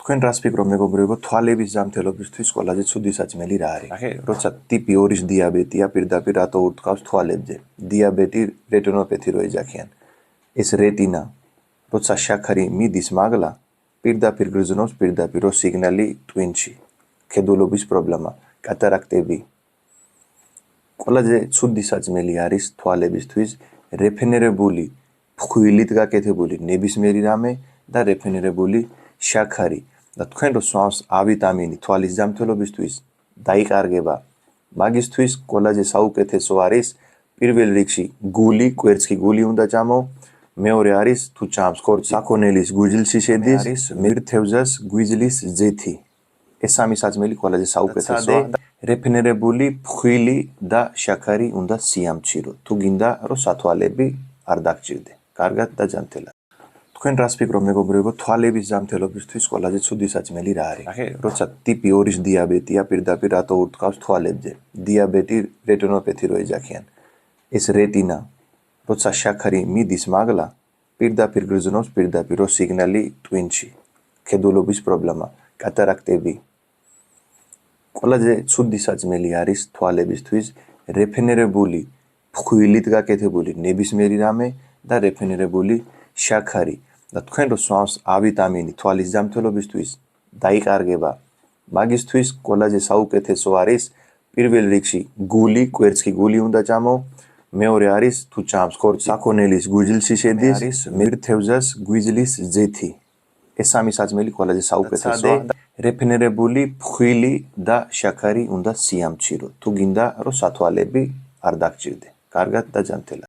თქვენ რას ფიქრობთ მეგობრებო, თვალების ზამთრელობისთვის ყველაზე ცუდი საჭმელი რა არის? ნახე, როცა ტიპი 2-ის დიაბეტია, პირდაპირ რატო ურტყავს თვალებზე? დიაბეტი, რეტინოპათი რო ეძახიან. ეს რეტინა, როცა შაქარი მიდის მაგლა, პირდაპირ გრძნობს პირდაპირ რო სიგნალი ტვინში. ქედულობის პრობლემა, კატარაქტები. ყველაზე ცუდი საჭმელი არის თვალებისთვის რეფენერებული, ფხვილით გაკეთებული ნებისმიერი რამე და რეფენერებული შაქარი. და თქვენ რო სვამს A ვიტამინი თვალის ზამთრელობისთვის დაიყარგება. მაგისთვის ყველაზე საუკეთესო არის პირველ რიგში გული, კვერცხი გული უნდა ჭამო. მეორე არის თუ ჭამს ხორცი, საქონელის გვიძილში შედის, არის მირთევზას გვიძლის ზეთი. ეს სამი საჭმელი ყველაზე საუკეთესოა. რეფენერებული ფხვილი და შაქარი უნდა სიამჩირო. თუ გინდა რომ სათვალები არ დაგჭირდე. კარგად და ჯანმრთელად. თქვენ რას ფიქრობთ მეგობრებო, თვალების ზამთრელობისთვის ყველაზე ცუდი საჭმელი რა არის? ნახე, როცა ტიპი 2-ის დიაბეტია, პირდაპირ რატო ურტყავს თვალებზე? დიაბეტი, რეტინოპათი რო ეძახიან. ეს რეტინა, როცა შაქარი მიდის მაგლა, პირდაპირ გრძნობს პირდაპირ რო სიგნალი ტვინში. ქედულობის პრობლემა, კატარაქტები. ყველაზე ცუდი საჭმელი არის თვალებისთვის რეფენერებული, ფხვილით გაკეთებული ნებისმიერი რამე და რეფენერებული შაქარი. და თქვენ რო სვამს A ვიტამინი თვალის ზამთრელობისთვის დაიყარგება. მაგისთვის ყველაზე საუკეთესო არის პირველ რიგში გული, კვერცხი გული უნდა ჭამო. მეორე არის თუ ჭამს ხორცი, საქონელის გვიძილში შედის, არის მირთევზას გვიძლის ზეთი. ეს სამი საჭმელი ყველაზე საუკეთესოა. რეფენერებული ფხვილი და შაქარი უნდა სიამჩირო. თუ გინდა რომ სათვალები არ დაგჭირდე. კარგად და ჯანმრთელად.